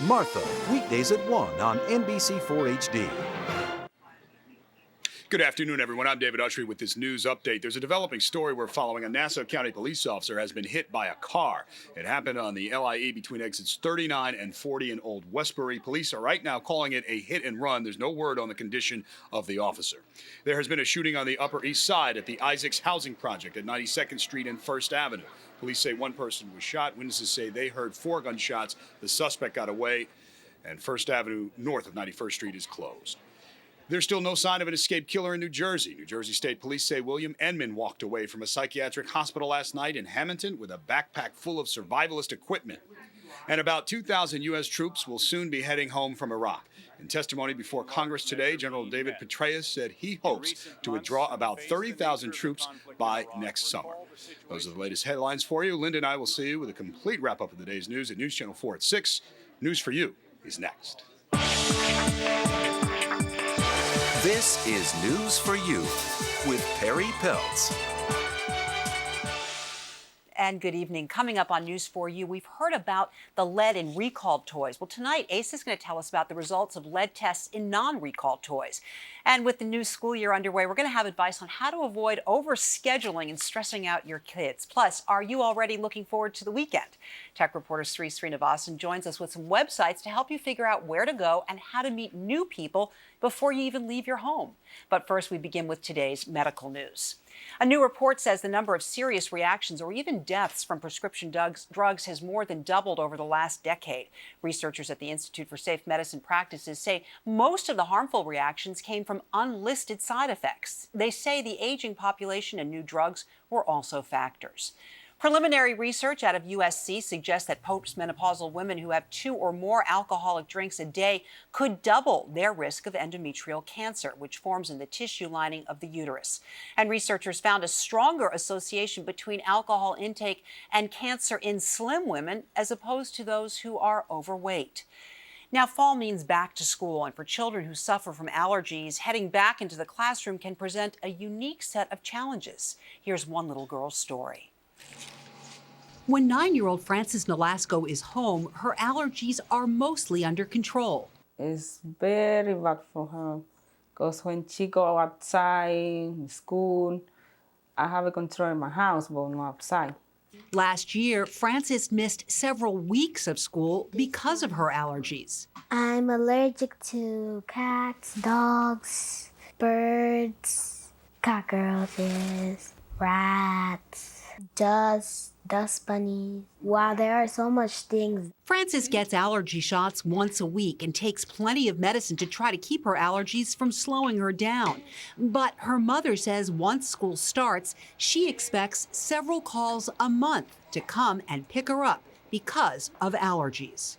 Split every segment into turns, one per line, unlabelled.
Martha, weekdays at 1 on NBC4 HD.
Good afternoon, everyone. I'm David Ushery with this news update. There's a developing story we're following. A Nassau County police officer has been hit by a car. It happened on the LIE between exits 39 and 40 in Old Westbury. Police are right now calling it a hit and run. There's no word on the condition of the officer. There has been a shooting on the Upper East Side at the Isaacs Housing Project at 92nd Street and 1st Avenue. Police say one person was shot. Witnesses say they heard 4 gunshots. The suspect got away, and 1st Avenue north of 91st Street is closed. There's still no sign of an escaped killer in New Jersey. New Jersey State Police say William Enman walked away from a psychiatric hospital last night in Hamilton with a backpack full of survivalist equipment. And about 2,000 U.S. troops will soon be heading home from Iraq. In testimony before Congress today, General David Petraeus said he hopes to withdraw about 30,000 troops by next summer. Those are the latest headlines for you. Linda and I will see you with a complete wrap-up of the day's news at News Channel 4 at 6. News for You is next.
This is News for You with Perry Peltz.
And good evening. Coming up on News for You, we've heard about the lead in recalled toys. Well, tonight, Ace is going to tell us about the results of lead tests in non-recalled toys. And with the new school year underway, we're going to have advice on how to avoid overscheduling and stressing out your kids. Plus, are you already looking forward to the weekend? Tech reporter Sri Srinivasan joins us with some websites to help you figure out where to go and how to meet new people before you even leave your home. But first, we begin with today's medical news. A new report says the number of serious reactions or even deaths from prescription drugs has more than doubled over the last decade. Researchers at the Institute for Safe Medicine Practices say most of the harmful reactions came from unlisted side effects. They say the aging population and new drugs were also factors. Preliminary research out of USC suggests that postmenopausal women who have 2 or more alcoholic drinks a day could double their risk of endometrial cancer, which forms in the tissue lining of the uterus. And researchers found a stronger association between alcohol intake and cancer in slim women as opposed to those who are overweight. Now, fall means back to school, and for children who suffer from allergies, heading back into the classroom can present a unique set of challenges. Here's one little girl's story. When 9-year-old Frances Nolasco is home, her allergies are mostly under control.
It's very bad for her because when she go outside, in school, I have a control in my house, but not outside.
Last year, Frances missed several weeks of school because of her allergies.
I'm allergic to cats, dogs, birds, cockroaches, rats, dust bunnies. Wow, there are so much things.
Frances gets allergy shots once a week and takes plenty of medicine to try to keep her allergies from slowing her down. But her mother says once school starts, she expects several calls a month to come and pick her up because of allergies.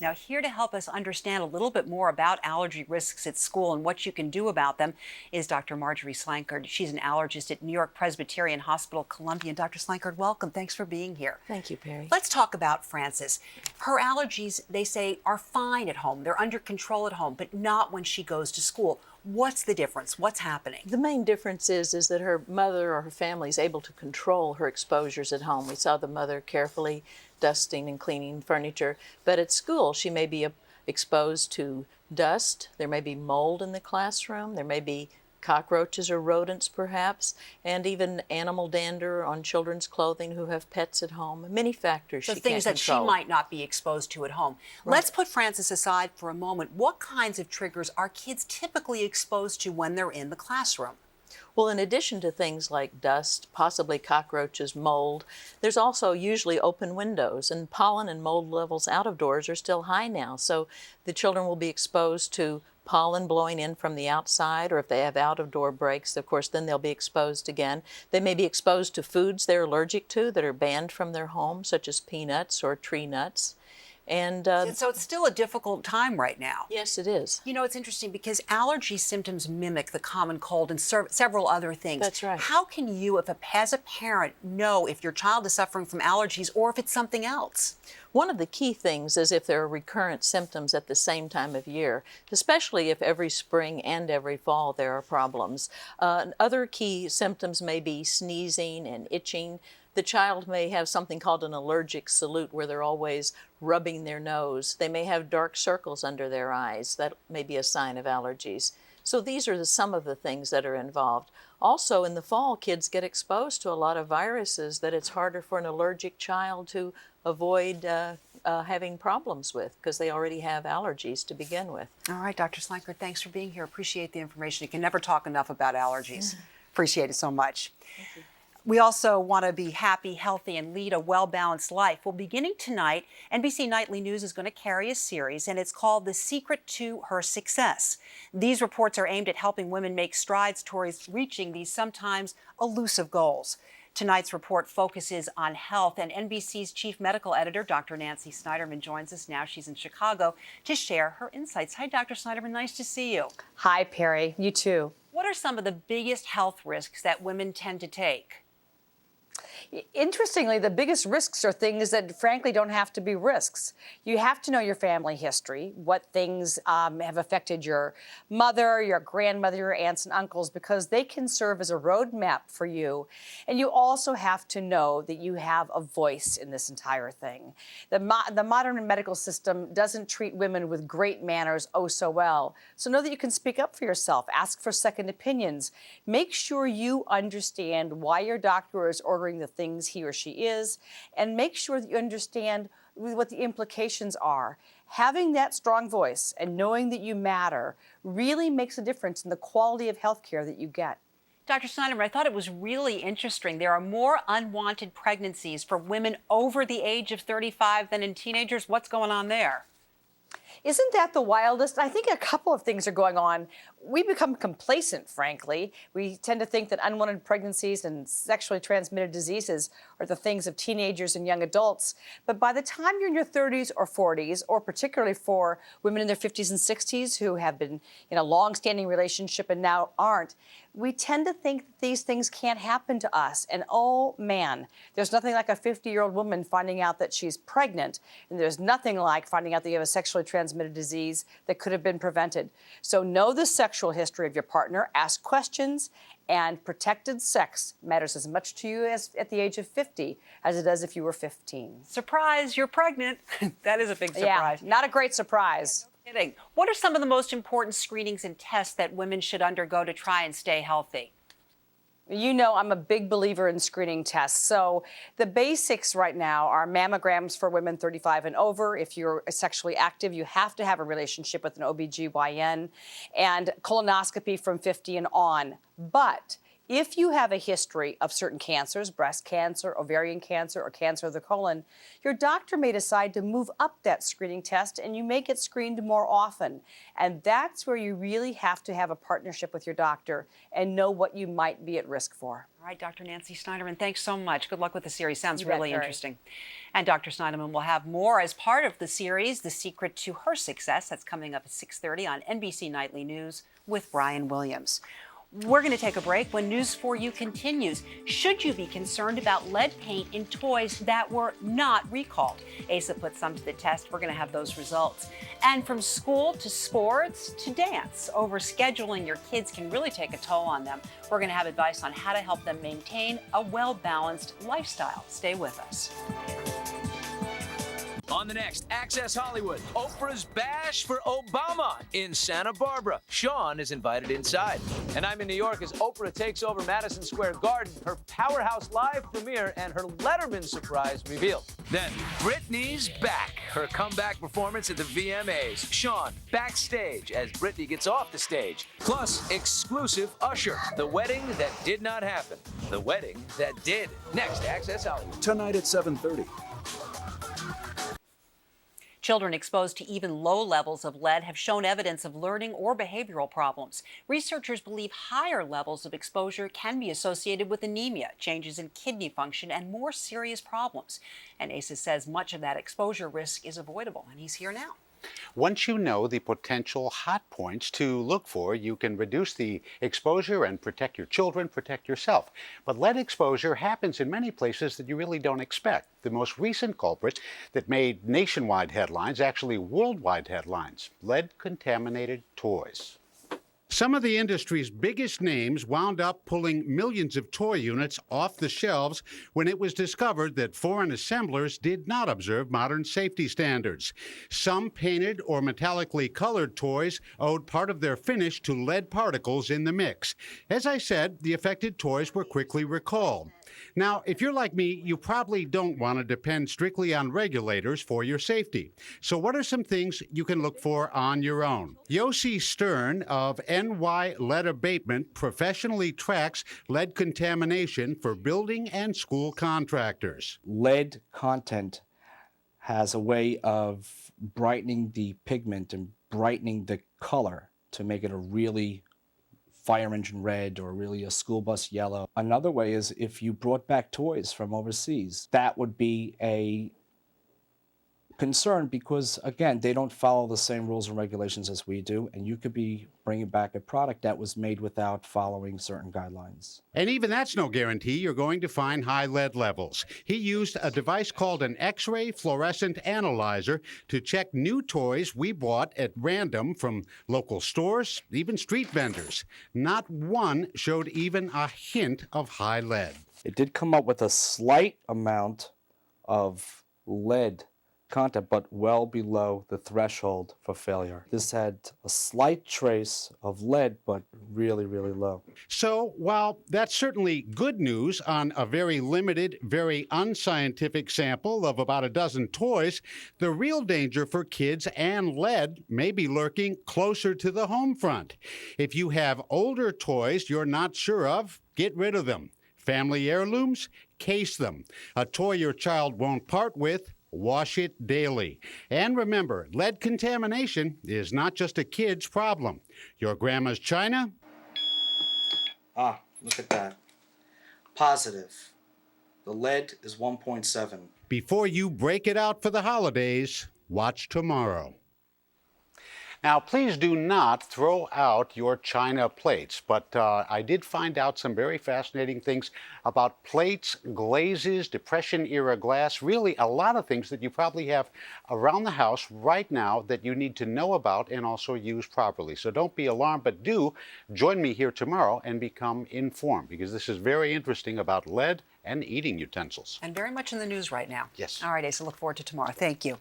Now, here to help us understand a little bit more about allergy risks at school and what you can do about them is Dr. Marjorie Slankard. She's an allergist at New York Presbyterian Hospital, Columbia. And Dr. Slankard, welcome. Thanks for being here.
Thank you, Perry.
Let's talk about Frances. Her allergies, they say, are fine at home. They're under control at home, but not when she goes to school. What's the difference? What's happening?
The main difference is that her mother or her family is able to control her exposures at home. We saw the mother carefully dusting and cleaning furniture, but at school she may be exposed to dust. There may be mold in the classroom. There may be cockroaches or rodents perhaps, and even animal dander on children's clothing who have pets at home. Many factors she can't control.
So things that she might not be exposed to at home. Right. Let's put Frances aside for a moment. What kinds of triggers are kids typically exposed to when they're in the classroom?
Well, in addition to things like dust, possibly cockroaches, mold, there's also usually open windows, and pollen and mold levels out of doors are still high now. So the children will be exposed to pollen blowing in from the outside, or if they have out-of-door breaks, of course, then they'll be exposed again. They may be exposed to foods they're allergic to that are banned from their home, such as peanuts or tree nuts. And
so it's still a difficult time right now.
Yes, it is.
You know, it's interesting because allergy symptoms mimic the common cold and several other things.
That's right.
How can you, as a parent, know if your child is suffering from allergies or if it's something else?
One of the key things is if there are recurrent symptoms at the same time of year, especially if every spring and every fall there are problems. Other key symptoms may be sneezing and itching, The child may have something called an allergic salute, where they're always rubbing their nose. They may have dark circles under their eyes. That may be a sign of allergies. So these are some of the things that are involved. Also, in the fall, kids get exposed to a lot of viruses that it's harder for an allergic child to avoid having problems with, because they already have allergies to begin with.
All right, Dr. Slankard, thanks for being here. Appreciate the information. You can never talk enough about allergies. Appreciate it so much.
Thank you.
We also want to be happy, healthy, and lead a well-balanced life. Well, beginning tonight, NBC Nightly News is going to carry a series, and it's called The Secret to Her Success. These reports are aimed at helping women make strides towards reaching these sometimes elusive goals. Tonight's report focuses on health, and NBC's chief medical editor, Dr. Nancy Snyderman, joins us now. She's in Chicago to share her insights. Hi, Dr. Snyderman. Nice to see you.
Hi, Perry. You too.
What are some of the biggest health risks that women tend to take?
Interestingly, the biggest risks are things that frankly don't have to be risks. You have to know your family history, what things have affected your mother, your grandmother, your aunts and uncles, because they can serve as a roadmap for you. And you also have to know that you have a voice in this entire thing. The modern medical system doesn't treat women with great manners oh so well. So know that you can speak up for yourself, ask for second opinions. Make sure you understand why your doctor is ordering the things he or she is, and make sure that you understand what the implications are. Having that strong voice and knowing that you matter really makes a difference in the quality of health care that you get.
Dr. Snyderman, I thought it was really interesting. There are more unwanted pregnancies for women over the age of 35 than in teenagers. What's going on there?
Isn't that the wildest? I think a couple of things are going on. We become complacent, frankly. We tend to think that unwanted pregnancies and sexually transmitted diseases are the things of teenagers and young adults. But by the time you're in your 30s or 40s, or particularly for women in their 50s and 60s who have been in a long-standing relationship and now aren't, we tend to think that these things can't happen to us. And oh man, there's nothing like a 50-year-old woman finding out that she's pregnant, and there's nothing like finding out that you have a sexually transmitted disease that could have been prevented. So know the sexual history of your partner, ask questions, and protected sex matters as much to you as at the age of 50 as it does if you were 15.
Surprise, you're pregnant. That is a big surprise.
Yeah, not a great surprise.
No kidding. What are some of the most important screenings and tests that women should undergo to try and stay healthy?
You know, I'm a big believer in screening tests. So the basics right now are mammograms for women 35 and over. If you're sexually active, you have to have a relationship with an OBGYN, and colonoscopy from 50 and on. But if you have a history of certain cancers, breast cancer, ovarian cancer, or cancer of the colon, your doctor may decide to move up that screening test, and you may get screened more often. And that's where you really have to have a partnership with your doctor and know what you might be at risk for.
All right, Dr. Nancy Snyderman, thanks so much. Good luck with the series. Sounds
You bet,
really
Perry.
interesting. And Dr. Snyderman will have more as part of the series, The Secret to Her Success. That's coming up at 6:30 on NBC Nightly News with Brian Williams. We're going to take a break. When News for You continues, should you be concerned about lead paint in toys that were not recalled? ASA put some to the test. We're going to have those results. And from school to sports to dance, overscheduling your kids can really take a toll on them. We're going to have advice on how to help them maintain a well-balanced lifestyle. Stay with us.
On the next Access Hollywood, Oprah's bash for Obama in Santa Barbara. Sean is invited inside. And I'm in New York as Oprah takes over Madison Square Garden, her Powerhouse Live premiere, and her Letterman surprise revealed. Then Britney's back, her comeback performance at the VMAs. Sean backstage as Britney gets off the stage. Plus, exclusive Usher, the wedding that did not happen. The wedding that did. Next, Access Hollywood.
Tonight at 7:30.
Children exposed to even low levels of lead have shown evidence of learning or behavioral problems. Researchers believe higher levels of exposure can be associated with anemia, changes in kidney function, and more serious problems. And ASA says much of that exposure risk is avoidable, and he's here now.
Once you know the potential hot points to look for, you can reduce the exposure and protect your children, protect yourself. But lead exposure happens in many places that you really don't expect. The most recent culprit that made nationwide headlines, actually worldwide headlines, lead-contaminated toys. Some of the industry's biggest names wound up pulling millions of toy units off the shelves when it was discovered that foreign assemblers did not observe modern safety standards. Some painted or metallically colored toys owed part of their finish to lead particles in the mix. As I said, the affected toys were quickly recalled. Now, if you're like me, you probably don't want to depend strictly on regulators for your safety. So what are some things you can look for on your own? Yossi Stern of NY Lead Abatement professionally tracks lead contamination for building and school contractors.
Lead content has a way of brightening the pigment and brightening the color to make it a really fire engine red or really a school bus yellow. Another way is if you brought back toys from overseas, that would be a concern because, again, they don't follow the same rules and regulations as we do, and you could be bringing back a product that was made without following certain guidelines.
And even that's no guarantee you're going to find high lead levels. He used a device called an X-ray fluorescent analyzer to check new toys we bought at random from local stores, even street vendors. Not one showed even a hint of high lead.
It did come up with a slight amount of lead content, but well below the threshold for failure. This had a slight trace of lead, but really, really low.
So while that's certainly good news on a very limited, very unscientific sample of about a dozen toys, the real danger for kids and lead may be lurking closer to the home front. If you have older toys you're not sure of, get rid of them. Family heirlooms, case them. A toy your child won't part with, wash it daily. And remember, lead contamination is not just a kid's problem. Your grandma's china?
Ah, look at that. Positive. The lead is 1.7.
Before you break it out for the holidays, watch tomorrow. Now, please do not throw out your china plates, but I did find out some very fascinating things about plates, glazes, Depression-era glass, really a lot of things that you probably have around the house right now that you need to know about and also use properly. So don't be alarmed, but do join me here tomorrow and become informed, because this is very interesting about lead and eating utensils.
And very much in the news right now.
Yes.
All right, Asa, look forward to tomorrow. Thank you.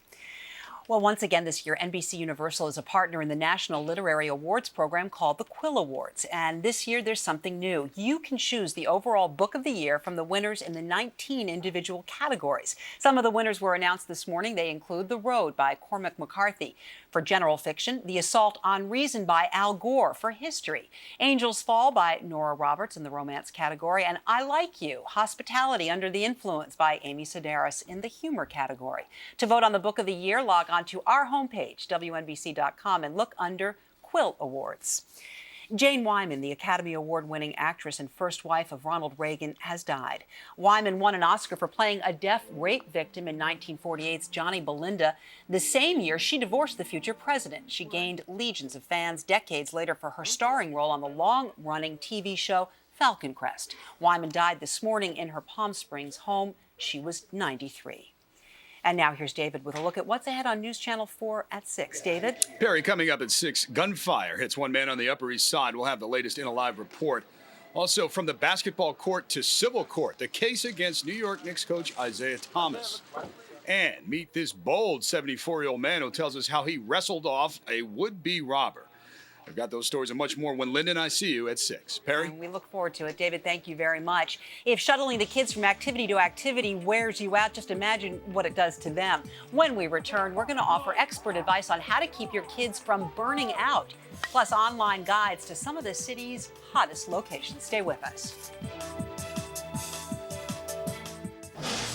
Well, once again this year, NBC Universal is a partner in the National Literary Awards program called the Quill Awards. And this year, there's something new. You can choose the overall book of the year from the winners in the 19 individual categories. Some of the winners were announced this morning. They include The Road by Cormac McCarthy. For general fiction, The Assault on Reason by Al Gore. For history, Angels Fall by Nora Roberts in the romance category, and I Like You, Hospitality Under the Influence by Amy Sedaris in the humor category. To vote on the book of the year, log on to our homepage, WNBC.com, and look under Quill Awards. Jane Wyman, the Academy Award-winning actress and first wife of Ronald Reagan, has died. Wyman won an Oscar for playing a deaf rape victim in 1948's Johnny Belinda. The same year, she divorced the future president. She gained legions of fans decades later for her starring role on the long-running TV show Falcon Crest. Wyman died this morning in her Palm Springs home. She was 93. And now here's David with a look at what's ahead on News Channel 4 at 6. David?
Perry, coming up at 6, gunfire hits one man on the Upper East Side. We'll have the latest in a live report. Also, from the basketball court to civil court, the case against New York Knicks coach Isaiah Thomas. And meet this bold 74-year-old man who tells us how he wrestled off a would-be robber. I've got those stories and much more when Linda and I see you at 6. Perry?
We look forward to it. David, thank you very much. If shuttling the kids from activity to activity wears you out, just imagine what it does to them. When we return, we're going to offer expert advice on how to keep your kids from burning out, plus online guides to some of the city's hottest locations. Stay with us.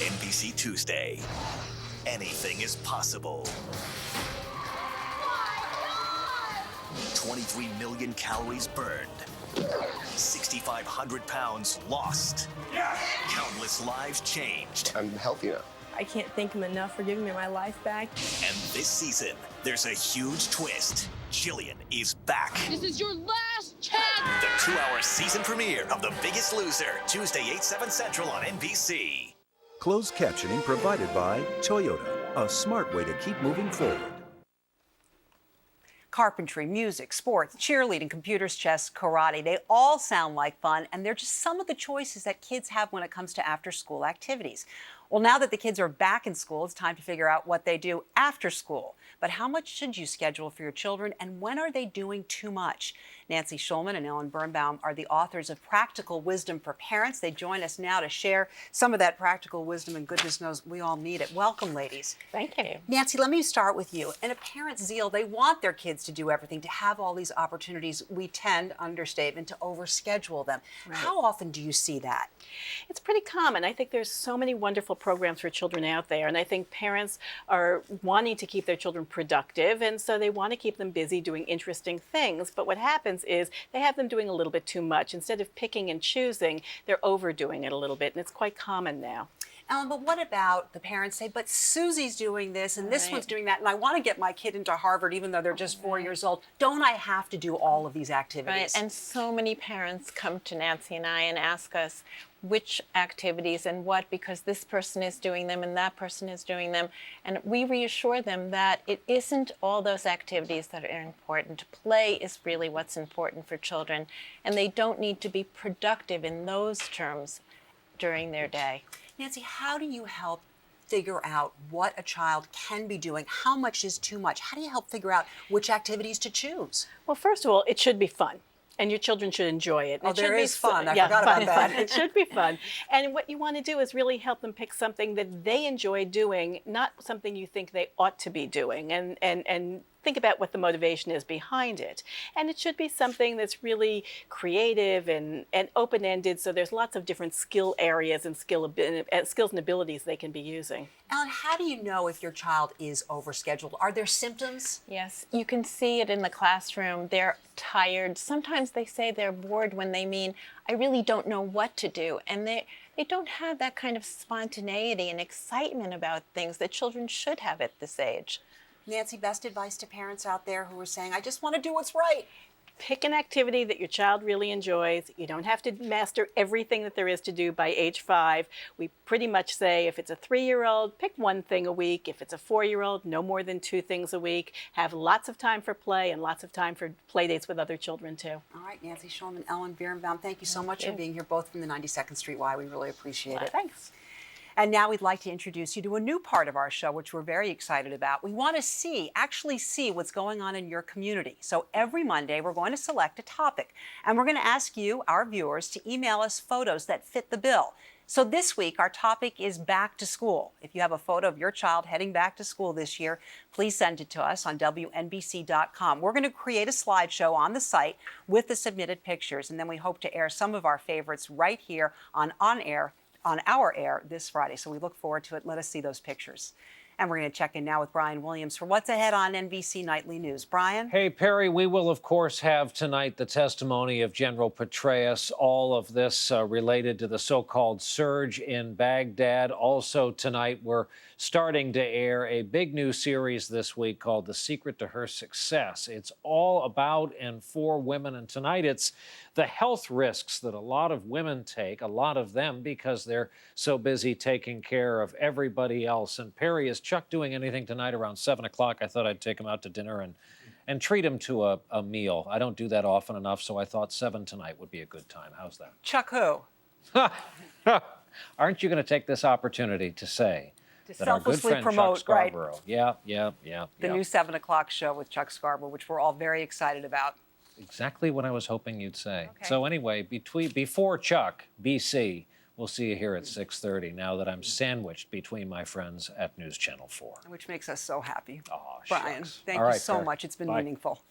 NBC Tuesday. Anything is possible. 23 million calories burned. 6,500 pounds lost. Yes! Countless lives changed.
I'm healthy now.
I can't thank him enough for giving me my life back.
And this season, there's a huge twist. Jillian is back.
This is your last chance!
The 2-hour season premiere of The Biggest Loser, Tuesday, 8/7 Central on NBC.
Closed captioning provided by Toyota, a smart way to keep moving forward.
Carpentry, music, sports, cheerleading, computers, chess, karate. They all sound like fun, and they're just some of the choices that kids have when it comes to after-school activities. Well, now that the kids are back in school, it's time to figure out what they do after school. But how much should you schedule for your children, and when are they doing too much? Nancy Schulman and Ellen Birnbaum are the authors of Practical Wisdom for Parents. They join us now to share some of that practical wisdom, and goodness knows we all need it. Welcome, ladies.
Thank you.
Nancy, let me start with you. In a parent's zeal, they want their kids to do everything, to have all these opportunities. We tend, understatement, to overschedule them. Right. How often do you see that?
It's pretty common. I think there's so many wonderful programs for children out there, and I think parents are wanting to keep their children productive, and so they want to keep them busy doing interesting things. But what happens is they have them doing a little bit too much. Instead of picking and choosing, they're overdoing it a little bit, and it's quite common now.
Ellen, but what about the parents say, but Susie's doing this and this one's doing that, and I want to get my kid into Harvard even though they're just 4 years old. Don't I have to do all of these activities?
Right, and so many parents come to Nancy and I and ask us which activities and what, because this person is doing them and that person is doing them. And we reassure them that it isn't all those activities that are important. Play is really what's important for children, and they don't need to be productive in those terms during their day.
Nancy, how do you help figure out what a child can be doing? How much is too much? How do you help figure out which activities to choose?
Well, first of all, it should be fun. And your children should enjoy it.
Oh,
it
there is fun. I
yeah,
forgot
fun,
about that.
Fun. It should be fun. And what you want to do is really help them pick something that they enjoy doing, not something you think they ought to be doing. And think about what the motivation is behind it. And it should be something that's really creative and open-ended, so there's lots of different skill areas and skills and abilities they can be using.
Ellen, how do you know if your child is overscheduled? Are there symptoms?
Yes, you can see it in the classroom. They're tired. Sometimes they say they're bored when they mean, I really don't know what to do. And they don't have that kind of spontaneity and excitement about things that children should have at this age.
Nancy, best advice to parents out there who are saying, I just want to do what's right.
Pick an activity that your child really enjoys. You don't have to master everything that there is to do by age 5. We pretty much say if it's a 3-year-old, pick one thing a week. If it's a 4-year-old, no more than 2 things a week. Have lots of time for play and lots of time for play dates with other children too.
All right, Nancy Schulman, Ellen Birnbaum, thank you so much for being here, both from the 92nd Street Y. We really appreciate it.
Thanks.
And now we'd like to introduce you to a new part of our show, which we're very excited about. We want to actually see what's going on in your community. So every Monday, we're going to select a topic, and we're going to ask you, our viewers, to email us photos that fit the bill. So this week, our topic is back to school. If you have a photo of your child heading back to school this year, please send it to us on WNBC.com. We're going to create a slideshow on the site with the submitted pictures, and then we hope to air some of our favorites right here on our air this Friday. So we look forward to it. Let us see those pictures. And we're going to check in now with Brian Williams for what's ahead on NBC Nightly News. Brian?
Hey, Perry, we will, of course, have tonight the testimony of General Petraeus. All of this related to the so-called surge in Baghdad. Also tonight, we're starting to air a big new series this week called The Secret to Her Success. It's all about and for women. And tonight, it's the health risks that a lot of women take, a lot of them because they're so busy taking care of everybody else. And Perry, is Chuck doing anything tonight around 7 o'clock? I thought I'd take him out to dinner and treat him to a meal. I don't do that often enough, so I thought 7 tonight would be a good time. How's that?
Chuck who?
Aren't you going to take this opportunity to say that our good friend Chuck Scarborough,
the new 7 o'clock show with Chuck Scarborough, which we're all very excited about.
Exactly what I was hoping you'd say.
Okay.
So anyway, before Chuck, BC, we'll see you here at 6:30 now that I'm sandwiched between my friends at News Channel 4.
Which makes us so happy.
Oh,
Brian,
shucks.
thank
All
you
right,
so
Claire.
much. It's been
Bye.
meaningful.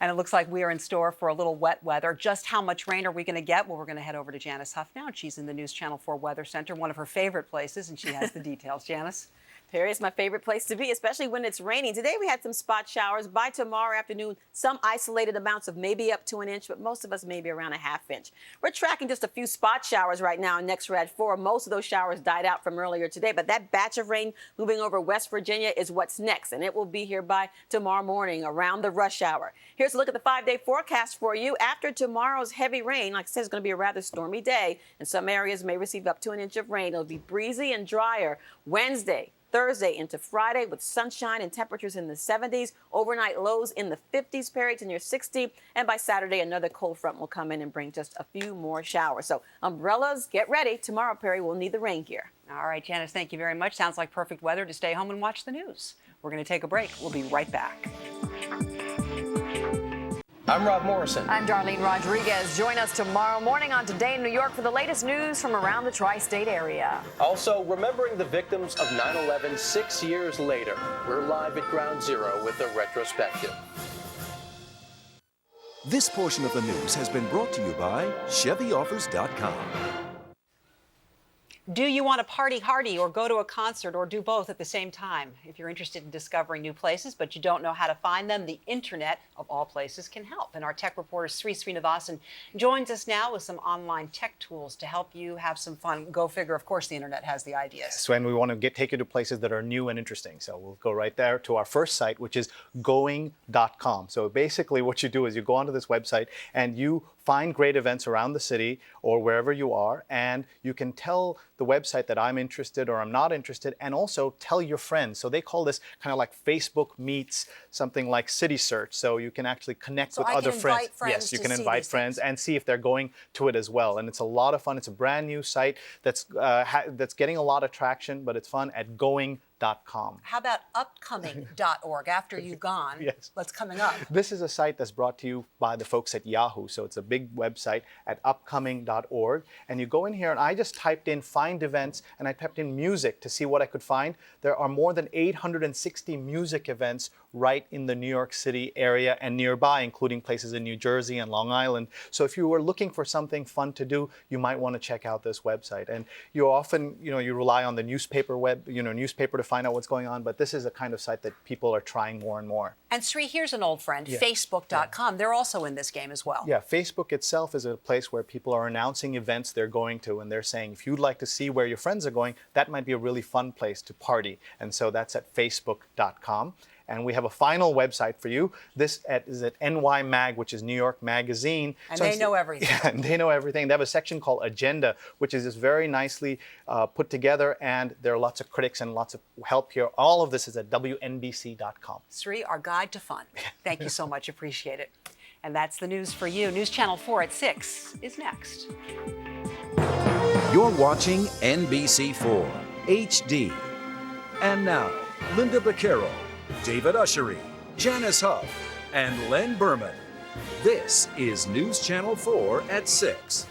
And it looks like we are in store for a little wet weather. Just how much rain are we going to get? Well, we're going to head over to Janice Huff now. And she's in the News Channel 4 Weather Center, one of her favorite places, and she has the details. Janice?
Perry is my favorite place to be, especially when it's raining. Today we had some spot showers. By tomorrow afternoon, some isolated amounts of maybe up to an inch, but most of us maybe around a half inch. We're tracking just a few spot showers right now in NextRad 4. Most of those showers died out from earlier today, but that batch of rain moving over West Virginia is what's next, and it will be here by tomorrow morning around the rush hour. Here's a look at the 5-day forecast for you. After tomorrow's heavy rain, like I said, it's going to be a rather stormy day, and some areas may receive up to an inch of rain. It'll be breezy and drier Wednesday. Thursday into Friday with sunshine and temperatures in the 70s. Overnight lows in the 50s, Perry, to near 60. And by Saturday, another cold front will come in and bring just a few more showers. So umbrellas, get ready. Tomorrow, Perry, we'll need the rain gear.
All right, Janice, thank you very much. Sounds like perfect weather to stay home and watch the news. We're going to take a break. We'll be right back.
I'm Rob Morrison.
I'm Darlene Rodriguez. Join us tomorrow morning on Today in New York for the latest news from around the tri-state area.
Also, remembering the victims of 9/11 6 years later. We're live at Ground Zero with a retrospective.
This portion of the news has been brought to you by ChevyOffers.com.
Do you want to party hardy or go to a concert or do both at the same time? If you're interested in discovering new places but you don't know how to find them, the internet of all places can help. And our tech reporter Sri Srinivasan joins us now with some online tech tools to help you have some fun. Go figure, of course, the internet has the ideas.
So, and we want to take you to places that are new and interesting. So we'll go right there to our first site, which is going.com. So basically what you do is you go onto this website and you find great events around the city or wherever you are, and you can tell the website that I'm interested or I'm not interested, and also tell your friends. So they call this kind of like Facebook meets something like City Search. So you can actually connect with other friends. Yes, you can invite friends and see if they're going to it as well. And it's a lot of fun. It's a brand new site that's getting a lot of traction, but it's fun at going.com.
How about upcoming.org? After you've gone,
Yes.
what's coming up?
This is a site that's brought to you by the folks at Yahoo. So it's a big website at upcoming.org. And you go in here, and I just typed in find events, and I typed in music to see what I could find. There are more than 860 music events right in the New York City area and nearby, including places in New Jersey and Long Island. So if you were looking for something fun to do, you might want to check out this website. And you often, you rely on the newspaper newspaper to find out what's going on, but this is a kind of site that people are trying more and more.
And Sri, here's an old friend, Facebook.com. They're also in this game as well.
Yeah, Facebook itself is a place where people are announcing events they're going to, and they're saying, if you'd like to see where your friends are going, that might be a really fun place to party. And so that's at facebook.com. And we have a final website for you. This is at NY Mag, which is New York Magazine.
And they know everything.
Yeah, and they know everything. They have a section called Agenda, which is just very nicely put together. And there are lots of critics and lots of help here. All of this is at WNBC.com.
Sri, our guide to fun. Thank you so much. Appreciate it. And that's the news for you. News Channel 4 at 6 is next.
You're watching NBC4 HD. And now, Linda Beccaro, David Ushery, Janice Huff, and Len Berman. This is News Channel 4 at 6.